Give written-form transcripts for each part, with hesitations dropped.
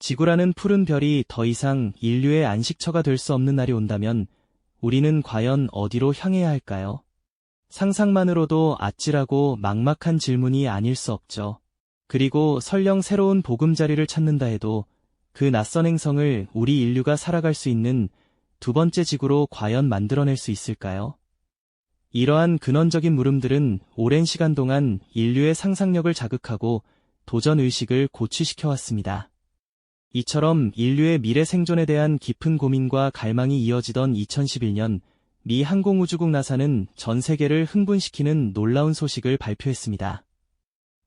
지구라는 푸른 별이 더 이상 인류의 안식처가 될 수 없는 날이 온다면 우리는 과연 어디로 향해야 할까요? 상상만으로도 아찔하고 막막한 질문이 아닐 수 없죠. 그리고 설령 새로운 보금자리를 찾는다 해도 그 낯선 행성을 우리 인류가 살아갈 수 있는 두 번째 지구로 과연 만들어낼 수 있을까요? 이러한 근원적인 물음들은 오랜 시간 동안 인류의 상상력을 자극하고 도전의식을 고취시켜왔습니다. 이처럼 인류의 미래 생존에 대한 깊은 고민과 갈망이 이어지던 2011년, 미 항공우주국 나사는 전 세계를 흥분시키는 놀라운 소식을 발표했습니다.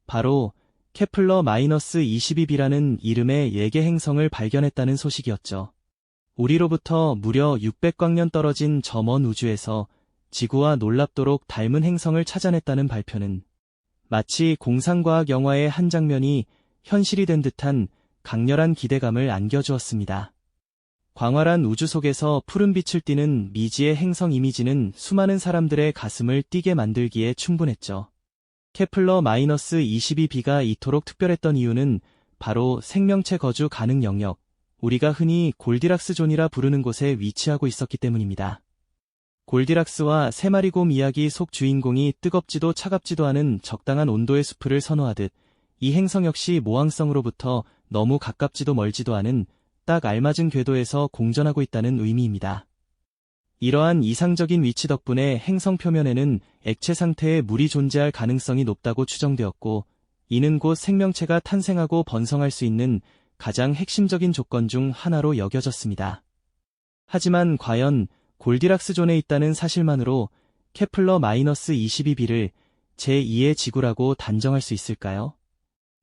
바로 케플러-22b라는 이름의 예계 행성을 발견했다는 소식이었죠. 우리로부터 무려 600광년 떨어진 저 먼 우주에서 지구와 놀랍도록 닮은 행성을 찾아냈다는 발표는 마치 공상과학 영화의 한 장면이 현실이 된 듯한 강렬한 기대감을 안겨주었습니다. 광활한 우주 속에서 푸른빛을 띠는 미지의 행성 이미지는 수많은 사람들의 가슴을 뛰게 만들기에 충분했죠. 케플러-22b가 이토록 특별했던 이유는 바로 생명체 거주 가능 영역, 우리가 흔히 골디락스 존이라 부르는 곳에 위치하고 있었기 때문입니다. 골디락스와 세 마리 곰 이야기 속 주인공이 뜨겁지도 차갑지도 않은 적당한 온도의 숲을 선호하듯 이 행성 역시 모항성으로부터 너무 가깝지도 멀지도 않은 딱 알맞은 궤도에서 공전하고 있다는 의미입니다. 이러한 이상적인 위치 덕분에 행성 표면에는 액체 상태의 물이 존재할 가능성이 높다고 추정되었고, 이는 곧 생명체가 탄생하고 번성할 수 있는 가장 핵심적인 조건 중 하나로 여겨졌습니다. 하지만 과연 골디락스 존에 있다는 사실만으로 케플러-22b를 제2의 지구라고 단정할 수 있을까요?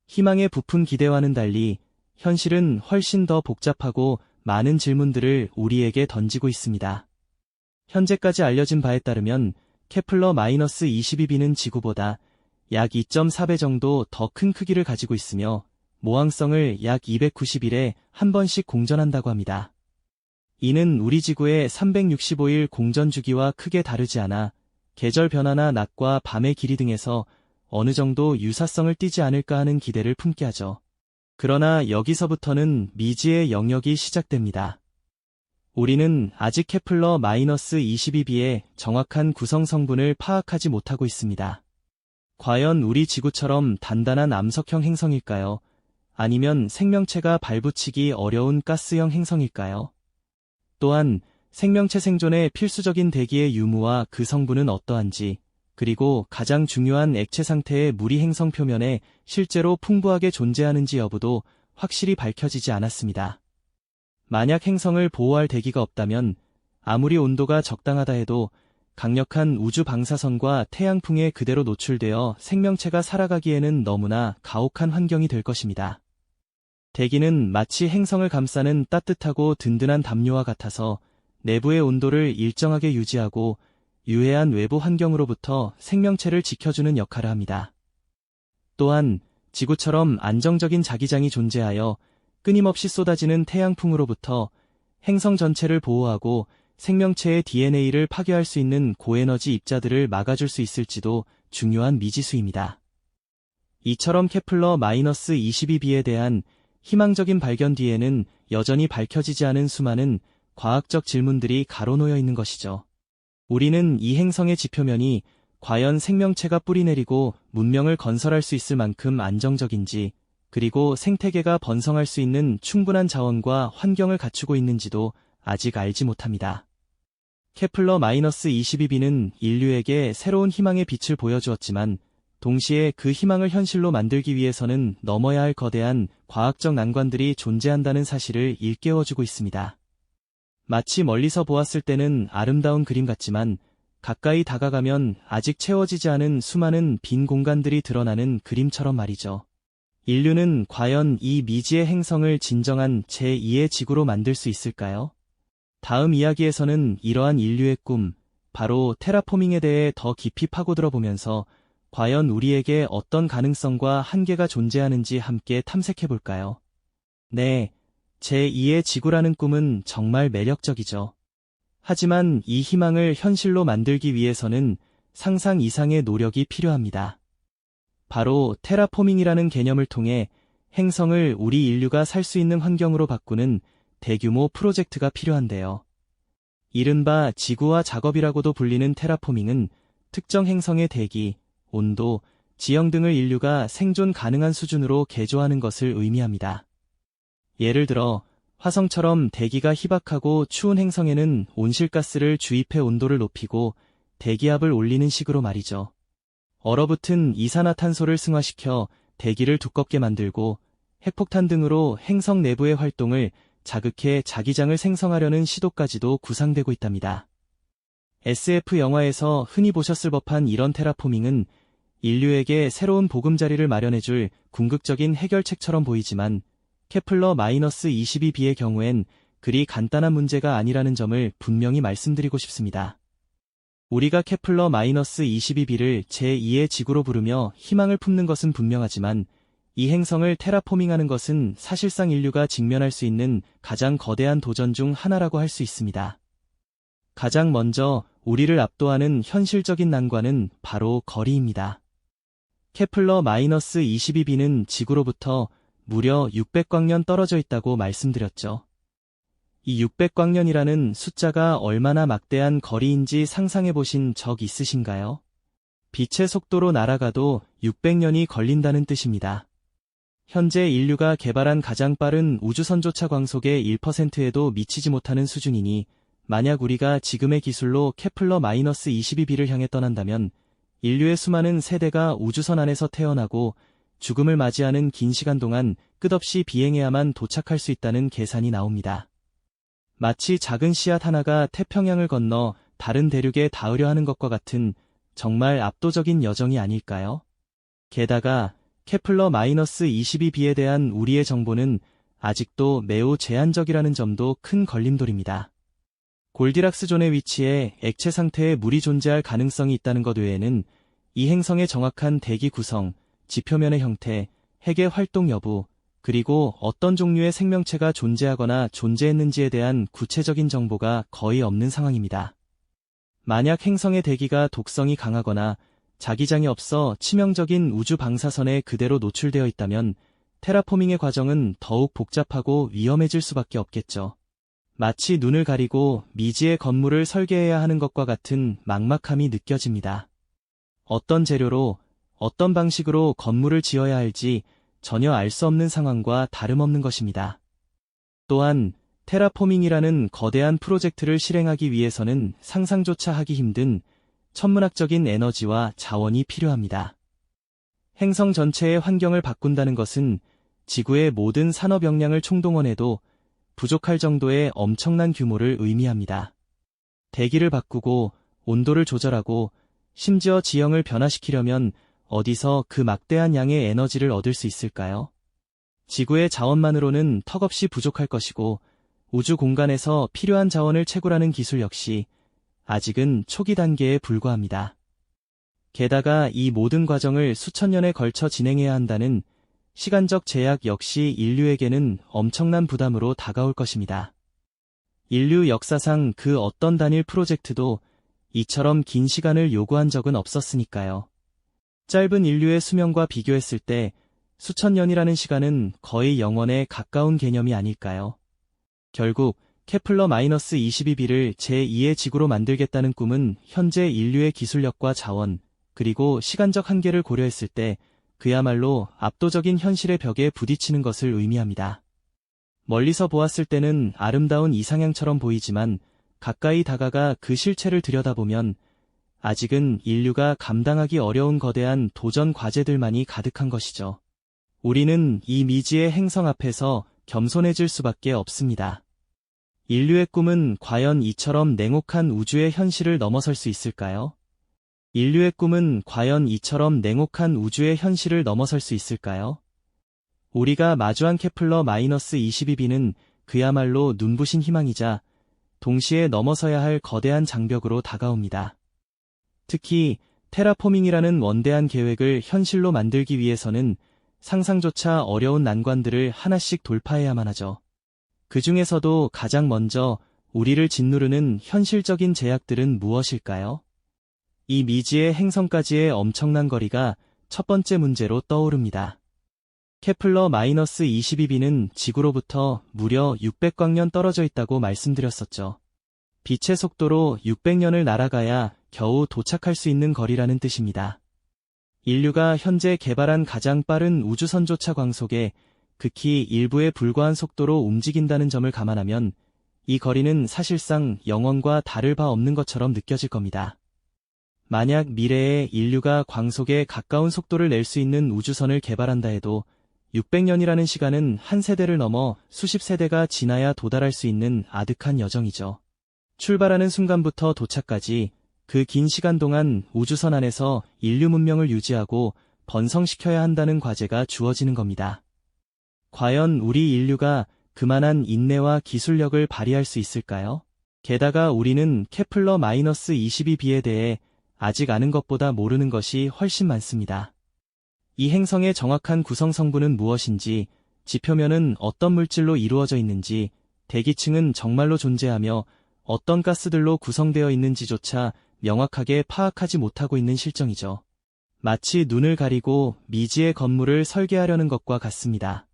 희망의 부푼 기대와는 달리 현실은 훨씬 더 복잡하고 많은 질문들을 우리에게 던지고 있습니다. 현재까지 알려진 바에 따르면 케플러-22b는 지구보다 약 2.4배 정도 더 큰 크기를 가지고 있으며 모항성을 약 290일에 한 번씩 공전한다고 합니다. 이는 우리 지구의 365일 공전 주기와 크게 다르지 않아 계절 변화나 낮과 밤의 길이 등에서 어느 정도 유사성을 띠지 않을까 하는 기대를 품게 하죠. 그러나 여기서부터는 미지의 영역이 시작됩니다. 우리는 아직 케플러-22b의 정확한 구성 성분을 파악하지 못하고 있습니다. 과연 우리 지구처럼 단단한 암석형 행성일까요? 아니면 생명체가 발붙이기 어려운 가스형 행성일까요? 또한 생명체 생존에 필수적인 대기의 유무와 그 성분은 어떠한지, 그리고 가장 중요한 액체 상태의 물이 행성 표면에 실제로 풍부하게 존재하는지 여부도 확실히 밝혀지지 않았습니다. 만약 행성을 보호할 대기가 없다면 아무리 온도가 적당하다 해도 강력한 우주 방사선과 태양풍에 그대로 노출되어 생명체가 살아가기에는 너무나 가혹한 환경이 될 것입니다. 대기는 마치 행성을 감싸는 따뜻하고 든든한 담요와 같아서 내부의 온도를 일정하게 유지하고 유해한 외부 환경으로부터 생명체를 지켜주는 역할을 합니다. 또한 지구처럼 안정적인 자기장이 존재하여 끊임없이 쏟아지는 태양풍으로부터 행성 전체를 보호하고 생명체의 DNA를 파괴할 수 있는 고에너지 입자들을 막아줄 수 있을지도 중요한 미지수입니다. 이처럼 케플러-22b에 대한 희망적인 발견 뒤에는 여전히 밝혀지지 않은 수많은 과학적 질문들이 가로놓여 있는 것이죠. 우리는 이 행성의 지표면이 과연 생명체가 뿌리내리고 문명을 건설할 수 있을 만큼 안정적인지, 그리고 생태계가 번성할 수 있는 충분한 자원과 환경을 갖추고 있는지도 아직 알지 못합니다. 케플러-22b는 인류에게 새로운 희망의 빛을 보여주었지만 동시에 그 희망을 현실로 만들기 위해서는 넘어야 할 거대한 과학적 난관들이 존재한다는 사실을 일깨워주고 있습니다. 마치 멀리서 보았을 때는 아름다운 그림 같지만 가까이 다가가면 아직 채워지지 않은 수많은 빈 공간들이 드러나는 그림처럼 말이죠. 인류는 과연 이 미지의 행성을 진정한 제2의 지구로 만들 수 있을까요? 다음 이야기에서는 이러한 인류의 꿈, 바로 테라포밍에 대해 더 깊이 파고들어 보면서 과연 우리에게 어떤 가능성과 한계가 존재하는지 함께 탐색해볼까요? 네, 제2의 지구라는 꿈은 정말 매력적이죠. 하지만 이 희망을 현실로 만들기 위해서는 상상 이상의 노력이 필요합니다. 바로 테라포밍이라는 개념을 통해 행성을 우리 인류가 살 수 있는 환경으로 바꾸는 대규모 프로젝트가 필요한데요. 이른바 지구화 작업이라고도 불리는 테라포밍은 특정 행성의 대기, 온도, 지형 등을 인류가 생존 가능한 수준으로 개조하는 것을 의미합니다. 예를 들어 화성처럼 대기가 희박하고 추운 행성에는 온실가스를 주입해 온도를 높이고 대기압을 올리는 식으로 말이죠. 얼어붙은 이산화탄소를 승화시켜 대기를 두껍게 만들고 핵폭탄 등으로 행성 내부의 활동을 자극해 자기장을 생성하려는 시도까지도 구상되고 있답니다. SF 영화에서 흔히 보셨을 법한 이런 테라포밍은 인류에게 새로운 보금자리를 마련해줄 궁극적인 해결책처럼 보이지만 케플러-22b의 경우엔 그리 간단한 문제가 아니라는 점을 분명히 말씀드리고 싶습니다. 우리가 케플러-22b를 제2의 지구로 부르며 희망을 품는 것은 분명하지만 이 행성을 테라포밍하는 것은 사실상 인류가 직면할 수 있는 가장 거대한 도전 중 하나라고 할 수 있습니다. 가장 먼저 우리를 압도하는 현실적인 난관은 바로 거리입니다. 케플러-22b는 지구로부터 무려 600광년 떨어져 있다고 말씀드렸죠. 이 600광년이라는 숫자가 얼마나 막대한 거리인지 상상해 보신 적 있으신가요? 빛의 속도로 날아가도 600년이 걸린다는 뜻입니다. 현재 인류가 개발한 가장 빠른 우주선조차 광속의 1%에도 미치지 못하는 수준이니 만약 우리가 지금의 기술로 케플러-22b를 향해 떠난다면 인류의 수많은 세대가 우주선 안에서 태어나고 죽음을 맞이하는 긴 시간 동안 끝없이 비행해야만 도착할 수 있다는 계산이 나옵니다. 마치 작은 씨앗 하나가 태평양을 건너 다른 대륙에 닿으려 하는 것과 같은 정말 압도적인 여정이 아닐까요? 게다가 케플러-22b에 대한 우리의 정보는 아직도 매우 제한적이라는 점도 큰 걸림돌입니다. 골디락스 존의 위치에 액체 상태의 물이 존재할 가능성이 있다는 것 외에는 이 행성의 정확한 대기 구성, 지표면의 형태, 핵의 활동 여부, 그리고 어떤 종류의 생명체가 존재하거나 존재했는지에 대한 구체적인 정보가 거의 없는 상황입니다. 만약 행성의 대기가 독성이 강하거나 자기장이 없어 치명적인 우주 방사선에 그대로 노출되어 있다면 테라포밍의 과정은 더욱 복잡하고 위험해질 수밖에 없겠죠. 마치 눈을 가리고 미지의 건물을 설계해야 하는 것과 같은 막막함이 느껴집니다. 어떤 재료로, 어떤 방식으로 건물을 지어야 할지 전혀 알 수 없는 상황과 다름없는 것입니다. 또한 테라포밍이라는 거대한 프로젝트를 실행하기 위해서는 상상조차 하기 힘든 천문학적인 에너지와 자원이 필요합니다. 행성 전체의 환경을 바꾼다는 것은 지구의 모든 산업 역량을 총동원해도 부족할 정도의 엄청난 규모를 의미합니다. 대기를 바꾸고 온도를 조절하고 심지어 지형을 변화시키려면 어디서 그 막대한 양의 에너지를 얻을 수 있을까요? 지구의 자원만으로는 턱없이 부족할 것이고 우주 공간에서 필요한 자원을 채굴하는 기술 역시 아직은 초기 단계에 불과합니다. 게다가 이 모든 과정을 수천 년에 걸쳐 진행해야 한다는 시간적 제약 역시 인류에게는 엄청난 부담으로 다가올 것입니다. 인류 역사상 그 어떤 단일 프로젝트도 이처럼 긴 시간을 요구한 적은 없었으니까요. 짧은 인류의 수명과 비교했을 때 수천 년이라는 시간은 거의 영원에 가까운 개념이 아닐까요? 결국 케플러-22b를 제2의 지구로 만들겠다는 꿈은 현재 인류의 기술력과 자원, 그리고 시간적 한계를 고려했을 때 그야말로 압도적인 현실의 벽에 부딪히는 것을 의미합니다. 멀리서 보았을 때는 아름다운 이상향처럼 보이지만 가까이 다가가 그 실체를 들여다보면 아직은 인류가 감당하기 어려운 거대한 도전 과제들만이 가득한 것이죠. 우리는 이 미지의 행성 앞에서 겸손해질 수밖에 없습니다. 인류의 꿈은 과연 이처럼 냉혹한 우주의 현실을 넘어설 수 있을까요? 인류의 꿈은 과연 이처럼 냉혹한 우주의 현실을 넘어설 수 있을까요? 우리가 마주한 케플러-22b는 그야말로 눈부신 희망이자 동시에 넘어서야 할 거대한 장벽으로 다가옵니다. 특히 테라포밍이라는 원대한 계획을 현실로 만들기 위해서는 상상조차 어려운 난관들을 하나씩 돌파해야만 하죠. 그 중에서도 가장 먼저 우리를 짓누르는 현실적인 제약들은 무엇일까요? 이 미지의 행성까지의 엄청난 거리가 첫 번째 문제로 떠오릅니다. 케플러-22b는 지구로부터 무려 600광년 떨어져 있다고 말씀드렸었죠. 빛의 속도로 600년을 날아가야 겨우 도착할 수 있는 거리라는 뜻입니다. 인류가 현재 개발한 가장 빠른 우주선조차 광속에 극히 일부에 불과한 속도로 움직인다는 점을 감안하면 이 거리는 사실상 영원과 다를 바 없는 것처럼 느껴질 겁니다. 만약 미래에 인류가 광속에 가까운 속도를 낼 수 있는 우주선을 개발한다 해도 600년이라는 시간은 한 세대를 넘어 수십 세대가 지나야 도달할 수 있는 아득한 여정이죠. 출발하는 순간부터 도착까지 그 긴 시간 동안 우주선 안에서 인류 문명을 유지하고 번성시켜야 한다는 과제가 주어지는 겁니다. 과연 우리 인류가 그만한 인내와 기술력을 발휘할 수 있을까요? 게다가 우리는 케플러-22b에 대해 아직 아는 것보다 모르는 것이 훨씬 많습니다. 이 행성의 정확한 구성 성분은 무엇인지, 지표면은 어떤 물질로 이루어져 있는지, 대기층은 정말로 존재하며 어떤 가스들로 구성되어 있는지조차 명확하게 파악하지 못하고 있는 실정이죠. 마치 눈을 가리고 미지의 건물을 설계하려는 것과 같습니다.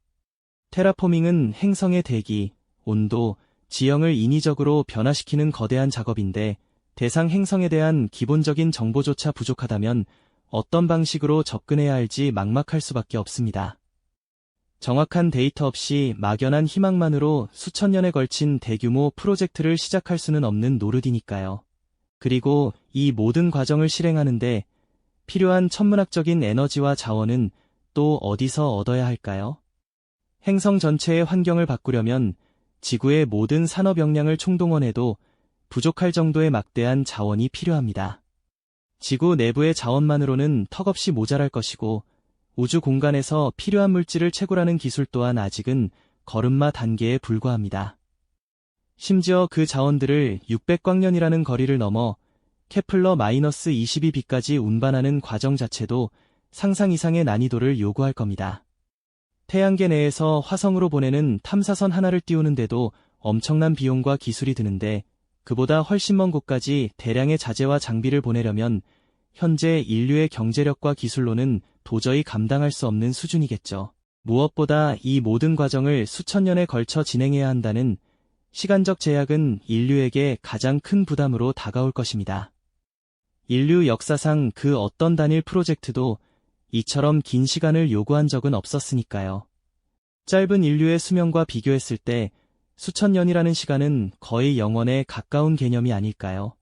테라포밍은 행성의 대기, 온도, 지형을 인위적으로 변화시키는 거대한 작업인데 대상 행성에 대한 기본적인 정보조차 부족하다면 어떤 방식으로 접근해야 할지 막막할 수밖에 없습니다. 정확한 데이터 없이 막연한 희망만으로 수천 년에 걸친 대규모 프로젝트를 시작할 수는 없는 노릇이니까요. 그리고 이 모든 과정을 실행하는데 필요한 천문학적인 에너지와 자원은 또 어디서 얻어야 할까요? 행성 전체의 환경을 바꾸려면 지구의 모든 산업 역량을 총동원해도 부족할 정도의 막대한 자원이 필요합니다. 지구 내부의 자원만으로는 턱없이 모자랄 것이고 우주 공간에서 필요한 물질을 채굴하는 기술 또한 아직은 걸음마 단계에 불과합니다. 심지어 그 자원들을 600광년이라는 거리를 넘어 케플러-22b까지 운반하는 과정 자체도 상상 이상의 난이도를 요구할 겁니다. 태양계 내에서 화성으로 보내는 탐사선 하나를 띄우는데도 엄청난 비용과 기술이 드는데 그보다 훨씬 먼 곳까지 대량의 자재와 장비를 보내려면 현재 인류의 경제력과 기술로는 도저히 감당할 수 없는 수준이겠죠. 무엇보다 이 모든 과정을 수천 년에 걸쳐 진행해야 한다는 시간적 제약은 인류에게 가장 큰 부담으로 다가올 것입니다. 인류 역사상 그 어떤 단일 프로젝트도 이처럼 긴 시간을 요구한 적은 없었으니까요. 짧은 인류의 수명과 비교했을 때 수천 년이라는 시간은 거의 영원에 가까운 개념이 아닐까요?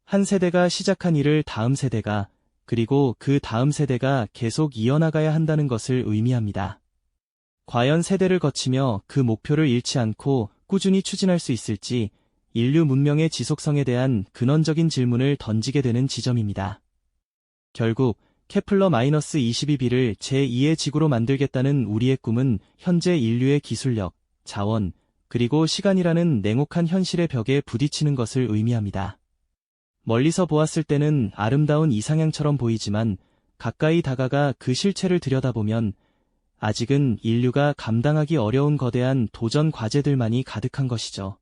한 세대가 시작한 일을 다음 세대가, 그리고 그 다음 세대가 계속 이어나가야 한다는 것을 의미합니다. 과연 세대를 거치며 그 목표를 잃지 않고 꾸준히 추진할 수 있을지 인류 문명의 지속성에 대한 근원적인 질문을 던지게 되는 지점입니다. 결국 케플러-22b를 제2의 지구로 만들겠다는 우리의 꿈은 현재 인류의 기술력, 자원, 그리고 시간이라는 냉혹한 현실의 벽에 부딪히는 것을 의미합니다. 멀리서 보았을 때는 아름다운 이상향처럼 보이지만 가까이 다가가 그 실체를 들여다보면 아직은 인류가 감당하기 어려운 거대한 도전 과제들만이 가득한 것이죠.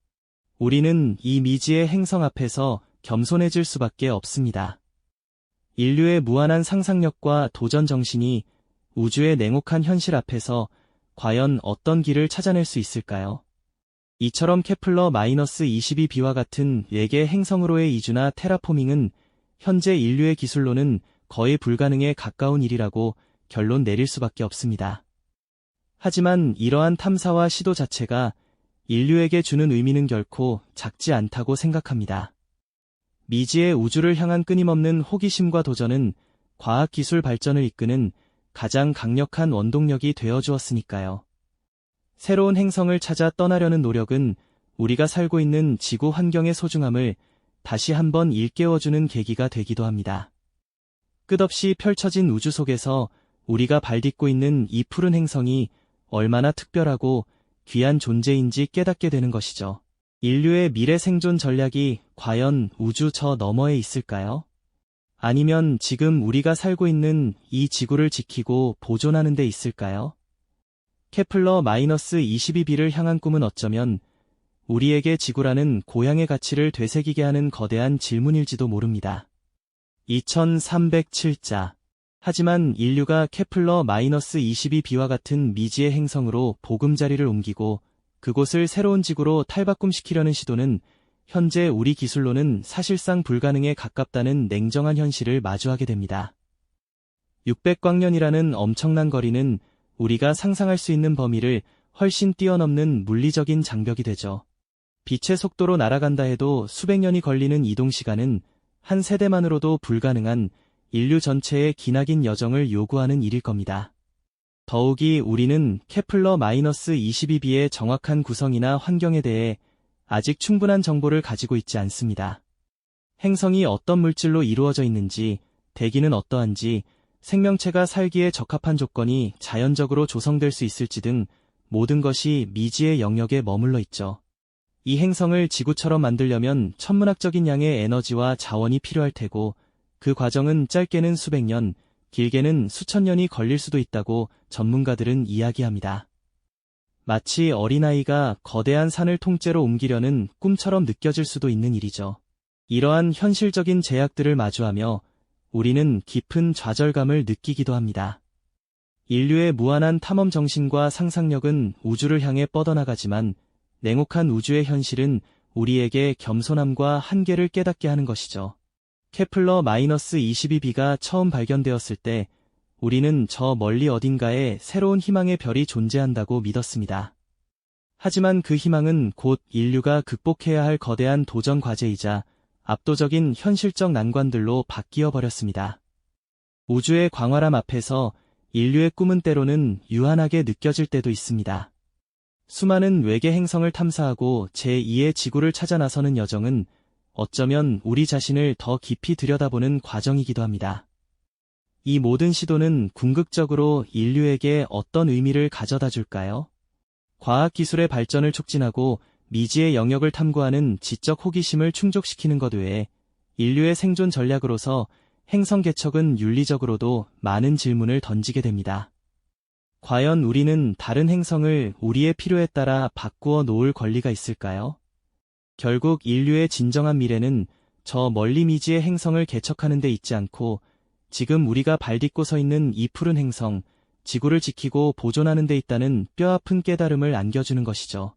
우리는 이 미지의 행성 앞에서 겸손해질 수밖에 없습니다. 인류의 무한한 상상력과 도전 정신이 우주의 냉혹한 현실 앞에서 과연 어떤 길을 찾아낼 수 있을까요? 이처럼 케플러-22b와 같은 외계 행성으로의 이주나 테라포밍은 현재 인류의 기술로는 거의 불가능에 가까운 일이라고 결론 내릴 수밖에 없습니다. 하지만 이러한 탐사와 시도 자체가 인류에게 주는 의미는 결코 작지 않다고 생각합니다. 미지의 우주를 향한 끊임없는 호기심과 도전은 과학기술 발전을 이끄는 가장 강력한 원동력이 되어 주었으니까요. 새로운 행성을 찾아 떠나려는 노력은 우리가 살고 있는 지구 환경의 소중함을 다시 한번 일깨워주는 계기가 되기도 합니다. 끝없이 펼쳐진 우주 속에서 우리가 발딛고 있는 이 푸른 행성이 얼마나 특별하고 귀한 존재인지 깨닫게 되는 것이죠. 인류의 미래 생존 전략이 과연 우주 저 너머에 있을까요? 아니면 지금 우리가 살고 있는 이 지구를 지키고 보존하는 데 있을까요? 케플러-22b를 향한 꿈은 어쩌면 우리에게 지구라는 고향의 가치를 되새기게 하는 거대한 질문일지도 모릅니다. 2307자 하지만 인류가 케플러-22b와 같은 미지의 행성으로 보금자리를 옮기고 그곳을 새로운 지구로 탈바꿈시키려는 시도는 현재 우리 기술로는 사실상 불가능에 가깝다는 냉정한 현실을 마주하게 됩니다. 600광년이라는 엄청난 거리는 우리가 상상할 수 있는 범위를 훨씬 뛰어넘는 물리적인 장벽이 되죠. 빛의 속도로 날아간다 해도 수백 년이 걸리는 이동 시간은 한 세대만으로도 불가능한 인류 전체의 기나긴 여정을 요구하는 일일 겁니다. 더욱이 우리는 케플러-22b의 정확한 구성이나 환경에 대해 아직 충분한 정보를 가지고 있지 않습니다. 행성이 어떤 물질로 이루어져 있는지, 대기는 어떠한지, 생명체가 살기에 적합한 조건이 자연적으로 조성될 수 있을지 등 모든 것이 미지의 영역에 머물러 있죠. 이 행성을 지구처럼 만들려면 천문학적인 양의 에너지와 자원이 필요할 테고 그 과정은 짧게는 수백 년, 길게는 수천 년이 걸릴 수도 있다고 전문가들은 이야기합니다. 마치 어린아이가 거대한 산을 통째로 옮기려는 꿈처럼 느껴질 수도 있는 일이죠. 이러한 현실적인 제약들을 마주하며 우리는 깊은 좌절감을 느끼기도 합니다. 인류의 무한한 탐험 정신과 상상력은 우주를 향해 뻗어나가지만 냉혹한 우주의 현실은 우리에게 겸손함과 한계를 깨닫게 하는 것이죠. 케플러-22b가 처음 발견되었을 때 우리는 저 멀리 어딘가에 새로운 희망의 별이 존재한다고 믿었습니다. 하지만 그 희망은 곧 인류가 극복해야 할 거대한 도전 과제이자 압도적인 현실적 난관들로 바뀌어 버렸습니다. 우주의 광활함 앞에서 인류의 꿈은 때로는 유한하게 느껴질 때도 있습니다. 수많은 외계 행성을 탐사하고 제2의 지구를 찾아 나서는 여정은 어쩌면 우리 자신을 더 깊이 들여다보는 과정이기도 합니다. 이 모든 시도는 궁극적으로 인류에게 어떤 의미를 가져다 줄까요? 과학기술의 발전을 촉진하고 미지의 영역을 탐구하는 지적 호기심을 충족시키는 것 외에 인류의 생존 전략으로서 행성 개척은 윤리적으로도 많은 질문을 던지게 됩니다. 과연 우리는 다른 행성을 우리의 필요에 따라 바꾸어 놓을 권리가 있을까요? 결국 인류의 진정한 미래는 저 멀리 미지의 행성을 개척하는 데 있지 않고 지금 우리가 발딛고 서 있는 이 푸른 행성, 지구를 지키고 보존하는 데 있다는 뼈아픈 깨달음을 안겨주는 것이죠.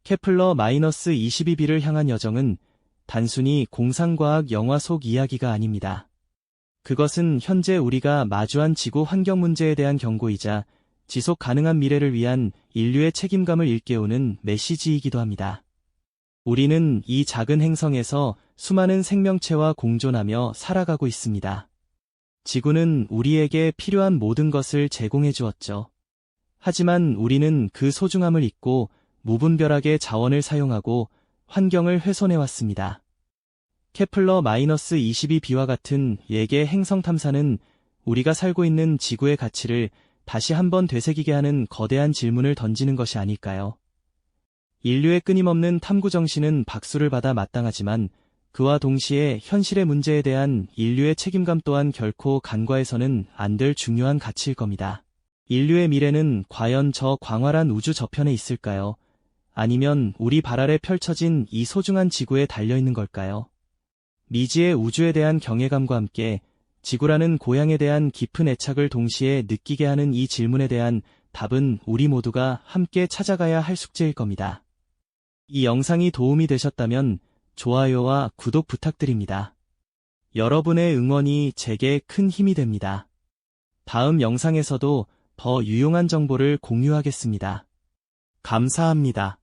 케플러-22b를 향한 여정은 단순히 공상과학 영화 속 이야기가 아닙니다. 그것은 현재 우리가 마주한 지구 환경 문제에 대한 경고이자 지속 가능한 미래를 위한 인류의 책임감을 일깨우는 메시지이기도 합니다. 우리는 이 작은 행성에서 수많은 생명체와 공존하며 살아가고 있습니다. 지구는 우리에게 필요한 모든 것을 제공해 주었죠. 하지만 우리는 그 소중함을 잊고 무분별하게 자원을 사용하고 환경을 훼손해왔습니다. 케플러-22b와 같은 외계 행성 탐사는 우리가 살고 있는 지구의 가치를 다시 한번 되새기게 하는 거대한 질문을 던지는 것이 아닐까요? 인류의 끊임없는 탐구 정신은 박수를 받아 마땅하지만 그와 동시에 현실의 문제에 대한 인류의 책임감 또한 결코 간과해서는 안 될 중요한 가치일 겁니다. 인류의 미래는 과연 저 광활한 우주 저편에 있을까요? 아니면 우리 발 아래 펼쳐진 이 소중한 지구에 달려있는 걸까요? 미지의 우주에 대한 경외감과 함께 지구라는 고향에 대한 깊은 애착을 동시에 느끼게 하는 이 질문에 대한 답은 우리 모두가 함께 찾아가야 할 숙제일 겁니다. 이 영상이 도움이 되셨다면 좋아요와 구독 부탁드립니다. 여러분의 응원이 제게 큰 힘이 됩니다. 다음 영상에서도 더 유용한 정보를 공유하겠습니다. 감사합니다.